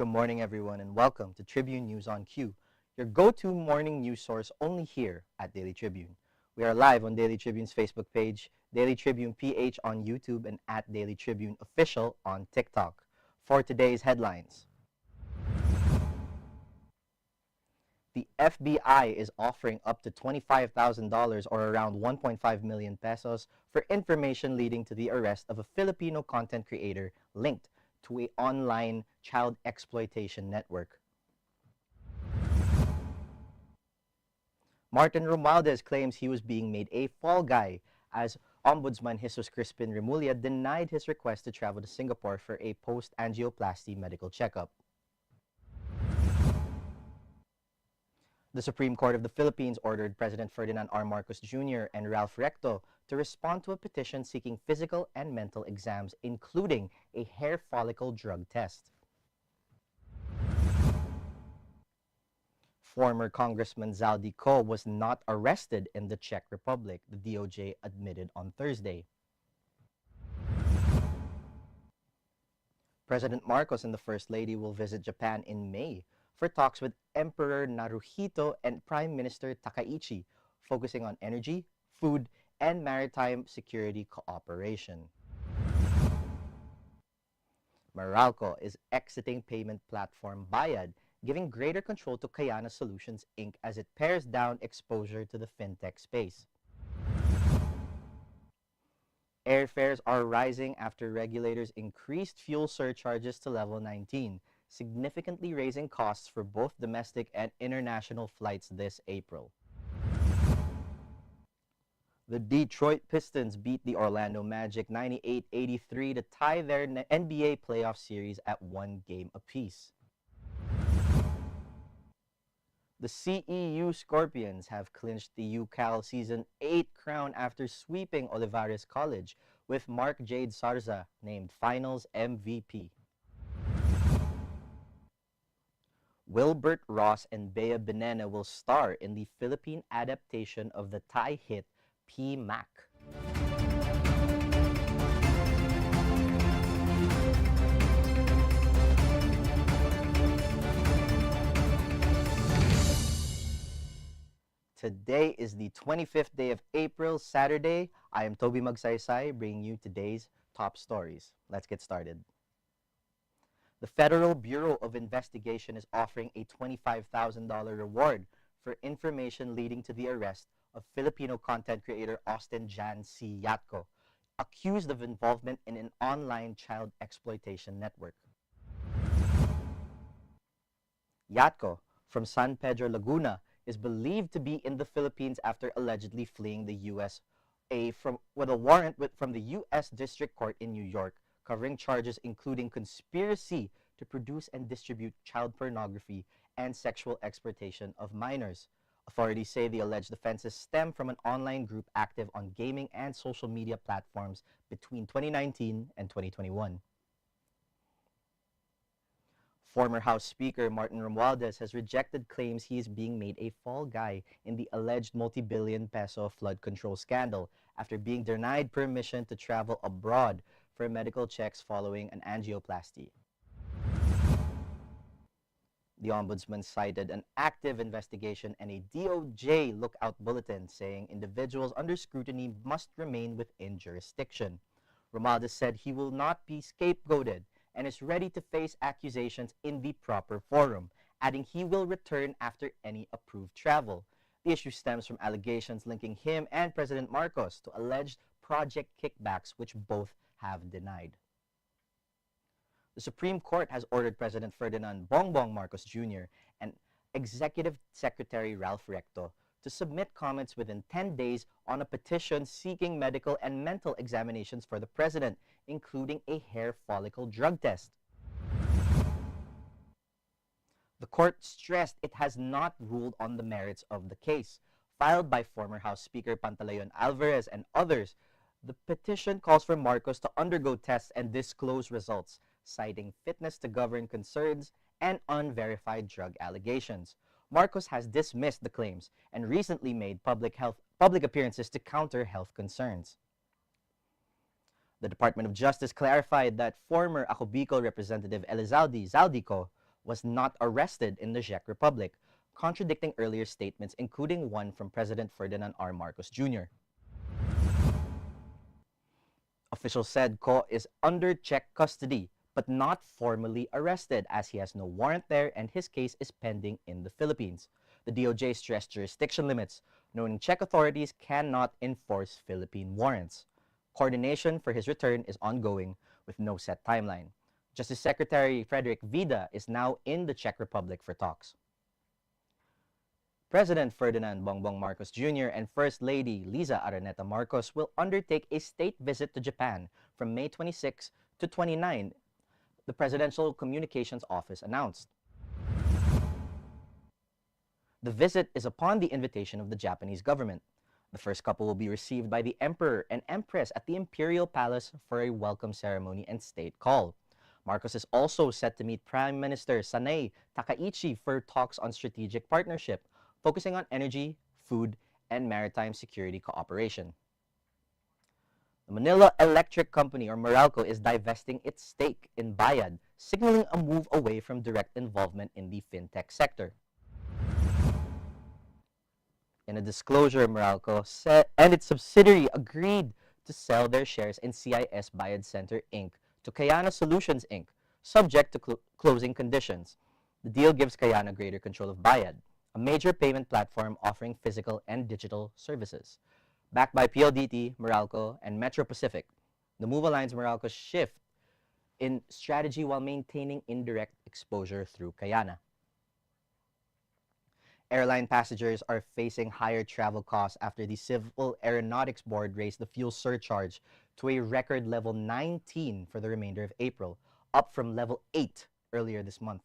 Good morning, everyone, and welcome to Tribune News on Q, your go-to morning news source only here at Daily Tribune. We are live on Daily Tribune's Facebook page, Daily Tribune PH on YouTube, and at Daily Tribune Official on TikTok. For today's headlines, the FBI is offering up to $25,000 or around 1.5 million pesos for information leading to the arrest of a Filipino content creator linked to an online child exploitation network. Martin Romualdez claims he was being made a fall guy as Ombudsman Jesus Crispin Remulla denied his request to travel to Singapore for a post-angioplasty medical checkup. The Supreme Court of the Philippines ordered President Ferdinand R. Marcos Jr. and Ralph Recto to respond to a petition seeking physical and mental exams, including a hair follicle drug test. Former Congressman Zaldi Co was not arrested in the Czech Republic, the DOJ admitted on Thursday. President Marcos and the First Lady will visit Japan in May for talks with Emperor Naruhito and Prime Minister Takaichi, focusing on energy, food, and maritime security cooperation. Meralco is exiting payment platform Bayad, giving greater control to Kayana Solutions Inc. as it pares down exposure to the fintech space. Airfares are rising after regulators increased fuel surcharges to level 19, significantly raising costs for both domestic and international flights this April. The Detroit Pistons beat the Orlando Magic 98-83 to tie their NBA playoff series at 1 game apiece. The CEU Scorpions have clinched the UCAL Season 8 crown after sweeping Olivares College, with Mark Jade Sarza named Finals MVP. Wilbert Ross and Bea Benena will star in the Philippine adaptation of the Thai hit P. Mac. Today is the 25th day of April, Saturday. I am Toby Magsaysay, bringing you today's top stories. Let's get started. The Federal Bureau of Investigation is offering a $25,000 reward for information leading to the arrest of Filipino content creator Austin Jan C. Yatco, accused of involvement in an online child exploitation network. Yatco, from San Pedro, Laguna, is believed to be in the Philippines after allegedly fleeing the U.S. with a warrant from the U.S. District Court in New York, covering charges including conspiracy to produce and distribute child pornography and sexual exploitation of minors. Authorities say the alleged offenses stem from an online group active on gaming and social media platforms between 2019 and 2021. Former House Speaker Martin Romualdez has rejected claims he is being made a fall guy in the alleged multi-billion peso flood control scandal after being denied permission to travel abroad for medical checks following an angioplasty. The Ombudsman cited an active investigation and a DOJ lookout bulletin saying individuals under scrutiny must remain within jurisdiction. Romualdez said he will not be scapegoated and is ready to face accusations in the proper forum, adding he will return after any approved travel. The issue stems from allegations linking him and President Marcos to alleged project kickbacks, which both have denied. The Supreme Court has ordered President Ferdinand Bongbong Marcos Jr. and Executive Secretary Ralph Recto to submit comments within 10 days on a petition seeking medical and mental examinations for the president, including a hair follicle drug test. The court stressed it has not ruled on the merits of the case. Filed by former House Speaker Pantaleon Alvarez and others, the petition calls for Marcos to undergo tests and disclose results, citing fitness to govern concerns and unverified drug allegations. Marcos has dismissed the claims and recently made public appearances to counter health concerns. The Department of Justice clarified that former Ako Bicol Representative Elizalde Zaldico was not arrested in the Czech Republic, contradicting earlier statements, including one from President Ferdinand R. Marcos Jr. Officials said Ko is under Czech custody, but not formally arrested as he has no warrant there and his case is pending in the Philippines. The DOJ stressed jurisdiction limits, noting Czech authorities cannot enforce Philippine warrants. Coordination for his return is ongoing with no set timeline. Justice Secretary Frederick Vida is now in the Czech Republic for talks. President Ferdinand Bongbong Marcos Jr. and First Lady Liza Araneta Marcos will undertake a state visit to Japan from May 26 to 29, the Presidential Communications Office announced. The visit is upon the invitation of the Japanese government. The first couple will be received by the Emperor and Empress at the Imperial Palace for a welcome ceremony and state call. Marcos is also set to meet Prime Minister Sanei Takaichi for talks on strategic partnership, focusing on energy, food, and maritime security cooperation. The Manila Electric Company, or Meralco, is divesting its stake in Bayad, signaling a move away from direct involvement in the fintech sector. In a disclosure, Meralco and its subsidiary agreed to sell their shares in CIS Bayad Center Inc. to Kayana Solutions Inc., subject to closing conditions. The deal gives Kayana greater control of Bayad, a major payment platform offering physical and digital services. Backed by PLDT, Meralco, and Metro Pacific, the move aligns Meralco's shift in strategy while maintaining indirect exposure through Kayana. Airline passengers are facing higher travel costs after the Civil Aeronautics Board raised the fuel surcharge to a record level 19 for the remainder of April, up from level 8 earlier this month.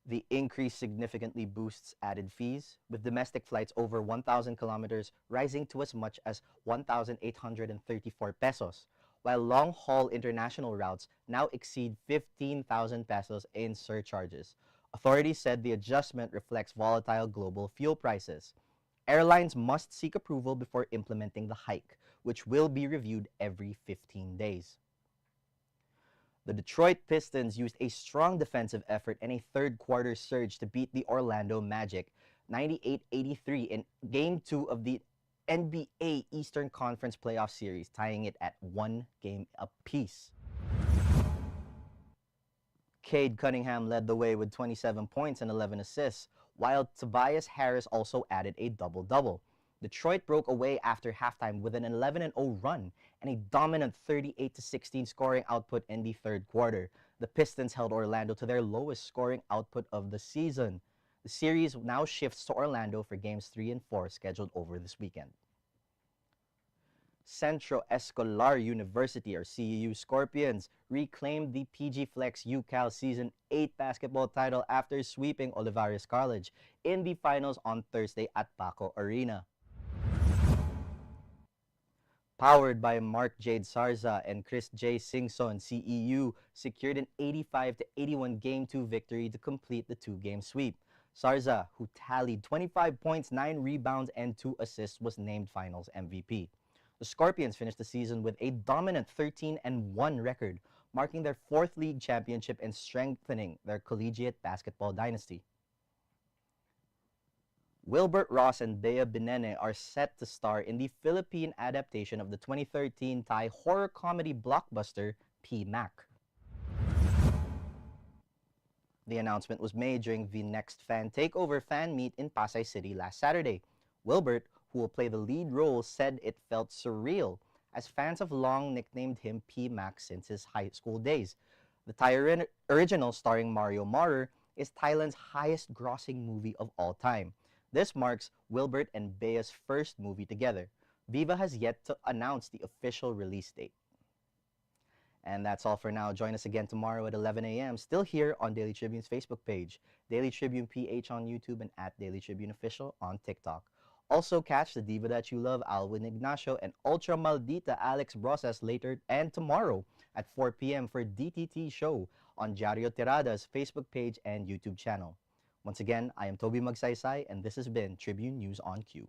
The increase significantly boosts added fees, with domestic flights over 1,000 kilometers rising to as much as 1,834 pesos, while long-haul international routes now exceed 15,000 pesos in surcharges. Authorities said the adjustment reflects volatile global fuel prices. Airlines must seek approval before implementing the hike, which will be reviewed every 15 days. The Detroit Pistons used a strong defensive effort and a third-quarter surge to beat the Orlando Magic 98-83 in Game 2 of the NBA Eastern Conference Playoff Series, tying it at 1 game apiece. Cade Cunningham led the way with 27 points and 11 assists, while Tobias Harris also added a double-double. Detroit broke away after halftime with an 11-0 run and a dominant 38-16 scoring output in the third quarter. The Pistons held Orlando to their lowest scoring output of the season. The series now shifts to Orlando for Games 3 and 4 scheduled over this weekend. Centro Escolar University, or CEU Scorpions, reclaimed the PG Flex UCal Season 8 basketball title after sweeping Olivares College in the finals on Thursday at Paco Arena. Powered by Mark Jade Sarza and Chris J. Singson, CEU secured an 85-81 Game 2 victory to complete the two-game sweep. Sarza, who tallied 25 points, 9 rebounds, and 2 assists, was named Finals MVP. The Scorpions finished the season with a dominant 13-1 record, marking their 4th league championship and strengthening their collegiate basketball dynasty. Wilbert Ross and Bea Binene are set to star in the Philippine adaptation of the 2013 Thai horror comedy blockbuster P-Mac. The announcement was made during the Next Fan Takeover fan meet in Pasay City last Saturday. Wilbert, who will play the lead role, said it felt surreal, as fans have long nicknamed him P-Mac since his high school days. The Thai original, starring Mario Maurer, is Thailand's highest-grossing movie of all time. This marks Wilbert and Bea's first movie together. Viva has yet to announce the official release date. And that's all for now. Join us again tomorrow at 11 a.m. still here on Daily Tribune's Facebook page, Daily Tribune PH on YouTube, and at Daily Tribune Official on TikTok. Also catch the diva that you love, Alwin Ignacio, and Ultra Maldita Alex Brosas later and tomorrow at 4 p.m. for DTT Show on Diario Tirada's Facebook page and YouTube channel. Once again, I am Toby Magsaysay, and this has been Tribune News on Cue.